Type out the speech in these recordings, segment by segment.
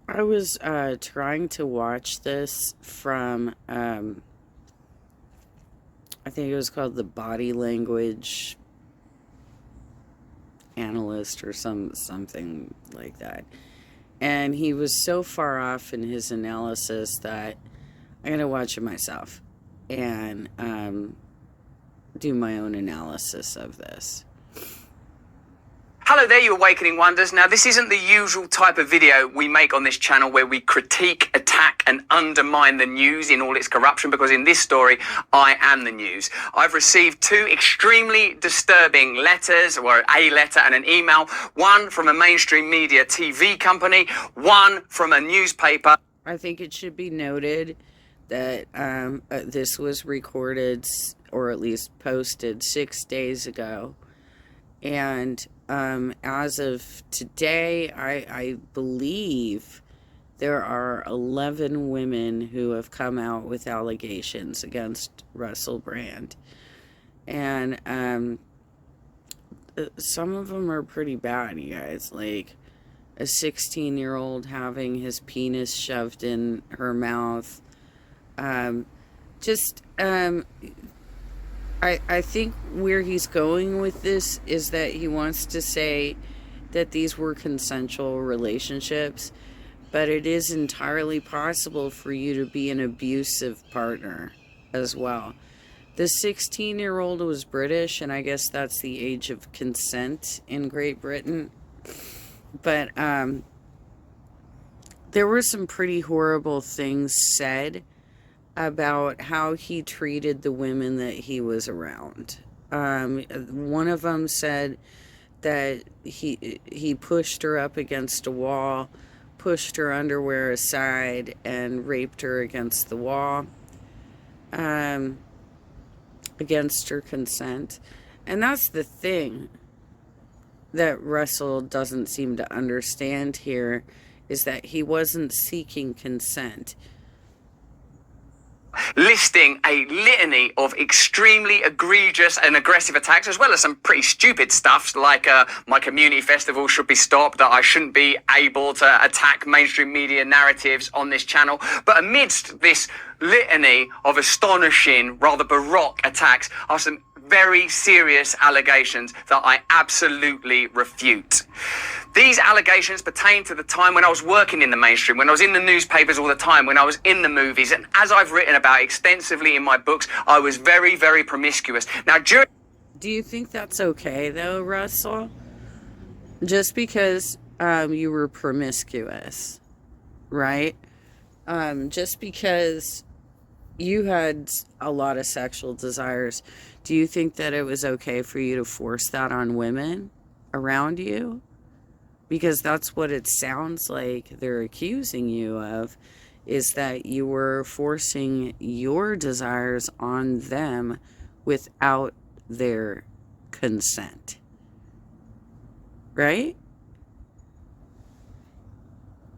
I was trying to watch this from, I think it was called the Body Language Analyst or something like that. And he was so far off in his analysis that I'm going to watch it myself and do my own analysis of this. Hello there, you Awakening Wonders. Now, this isn't the usual type of video we make on this channel where we critique, attack, and undermine the news in all its corruption, because in this story, I am the news. I've received two extremely disturbing letters, or a letter and an email, one from a mainstream media TV company, one from a newspaper. I think it should be noted that this was recorded, or at least posted, 6 days ago. And as of today, I believe there are 11 women who have come out with allegations against Russell Brand. And some of them are pretty bad, you guys. Like a 16-year-old having his penis shoved in her mouth. I think where he's going with this is that he wants to say that these were consensual relationships, but it is entirely possible for you to be an abusive partner as well. The 16-year-old was British, and I guess that's the age of consent in Great Britain. But there were some pretty horrible things said about how he treated the women that he was around. One of them said that he pushed her up against a wall, pushed her underwear aside, and raped her against the wall, against her consent. And that's the thing that Russell doesn't seem to understand here, is that he wasn't seeking consent. Listing a litany of extremely egregious and aggressive attacks, as well as some pretty stupid stuff like my community festival should be stopped, that I shouldn't be able to attack mainstream media narratives on this channel. But amidst this litany of astonishing, rather baroque attacks are some very serious allegations that I absolutely refute. These allegations pertain to the time when I was working in the mainstream, when I was in the newspapers all the time, when I was in the movies, and as I've written about extensively in my books, I was very, very promiscuous. Now, do you think that's okay, though, Russell? Just because you were promiscuous, right? Just because you had a lot of sexual desires, do you think that it was okay for you to force that on women around you? Because that's what it sounds like they're accusing you of, is that you were forcing your desires on them without their consent. Right?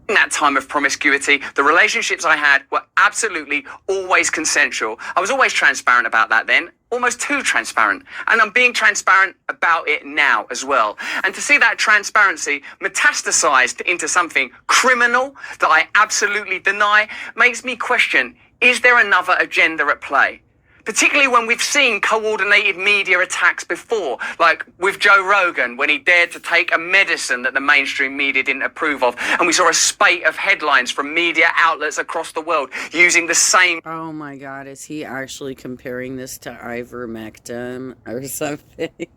In that time of promiscuity, the relationships I had were absolutely always consensual. I was always transparent about that then, almost too transparent. And I'm being transparent about it now as well. And to see that transparency metastasized into something criminal that I absolutely deny makes me question, is there another agenda at play? Particularly when we've seen coordinated media attacks before, like with Joe Rogan, when he dared to take a medicine that the mainstream media didn't approve of. And we saw a spate of headlines from media outlets across the world using the same... Oh my God, is he actually comparing this to ivermectin or something?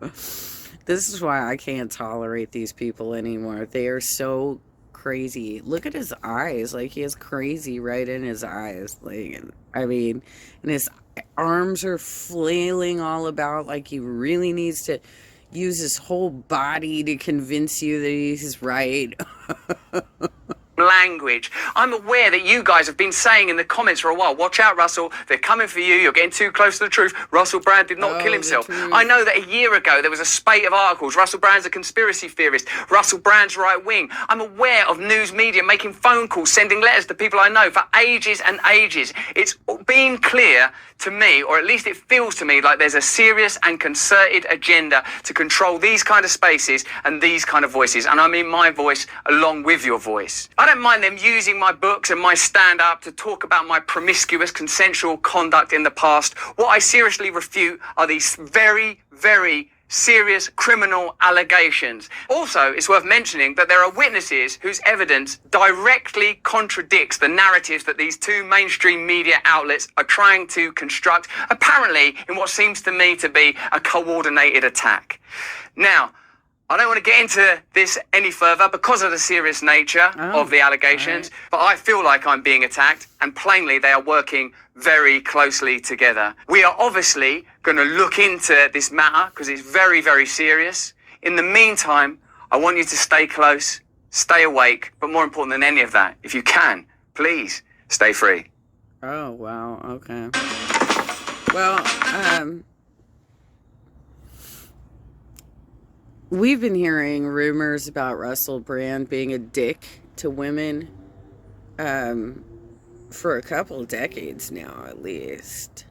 This is why I can't tolerate these people anymore. They are so crazy. Look at his eyes. Like, he has crazy right in his eyes. Like, I mean, and his arms are flailing all about like he really needs to use his whole body to convince you that he's right. language. I'm aware that you guys have been saying in the comments for a while, watch out, Russell, they're coming for you, you're getting too close to the truth. Russell Brand did not kill himself. I know that a year ago there was a spate of articles. Russell Brand's a conspiracy theorist. Russell Brand's right wing. I'm aware of news media making phone calls, sending letters to people I know for ages and ages. It's been clear to me, or at least it feels to me, like there's a serious and concerted agenda to control these kind of spaces and these kind of voices. And I mean my voice along with your voice. I don't mind them using my books and my stand-up to talk about my promiscuous consensual conduct in the past. What I seriously refute are these very, very serious criminal allegations. Also, it's worth mentioning that there are witnesses whose evidence directly contradicts the narratives that these two mainstream media outlets are trying to construct, apparently in what seems to me to be a coordinated attack. Now, I don't want to get into this any further because of the serious nature of the allegations, but I feel like I'm being attacked, and plainly they are working very closely together. We are obviously going to look into this matter because it's very, very serious. In the meantime, I want you to stay close, stay awake, but more important than any of that, if you can, please stay free. Oh, wow. Okay. Well, we've been hearing rumors about Russell Brand being a dick to women for a couple decades now, at least.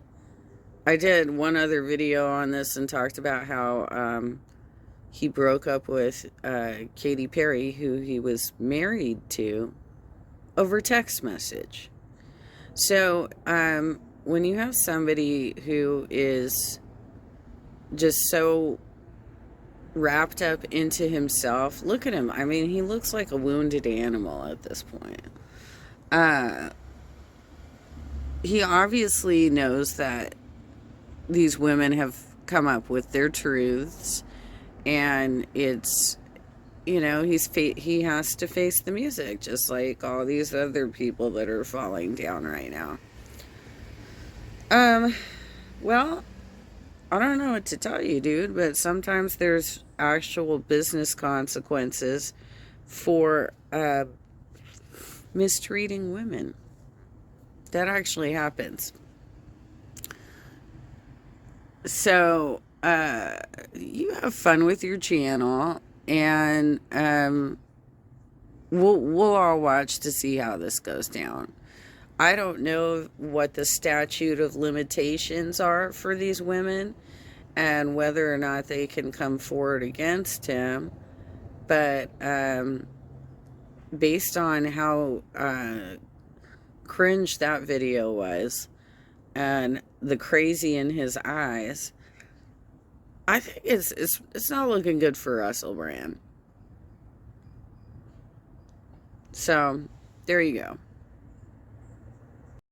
I did one other video on this and talked about how he broke up with Katy Perry, who he was married to, over text message. So when you have somebody who is just so wrapped up into himself, look at him. I mean, he looks like a wounded animal at this point. He obviously knows that these women have come up with their truths, and it's, you know, he has to face the music, just like all these other people that are falling down right now. Well, I don't know what to tell you, dude, but sometimes there's actual business consequences for mistreating women. That actually happens. So, you have fun with your channel, and we'll all watch to see how this goes down. I don't know what the statute of limitations are for these women and whether or not they can come forward against him, but based on how cringe that video was and the crazy in his eyes, I think it's not looking good for Russell Brand. So there you go.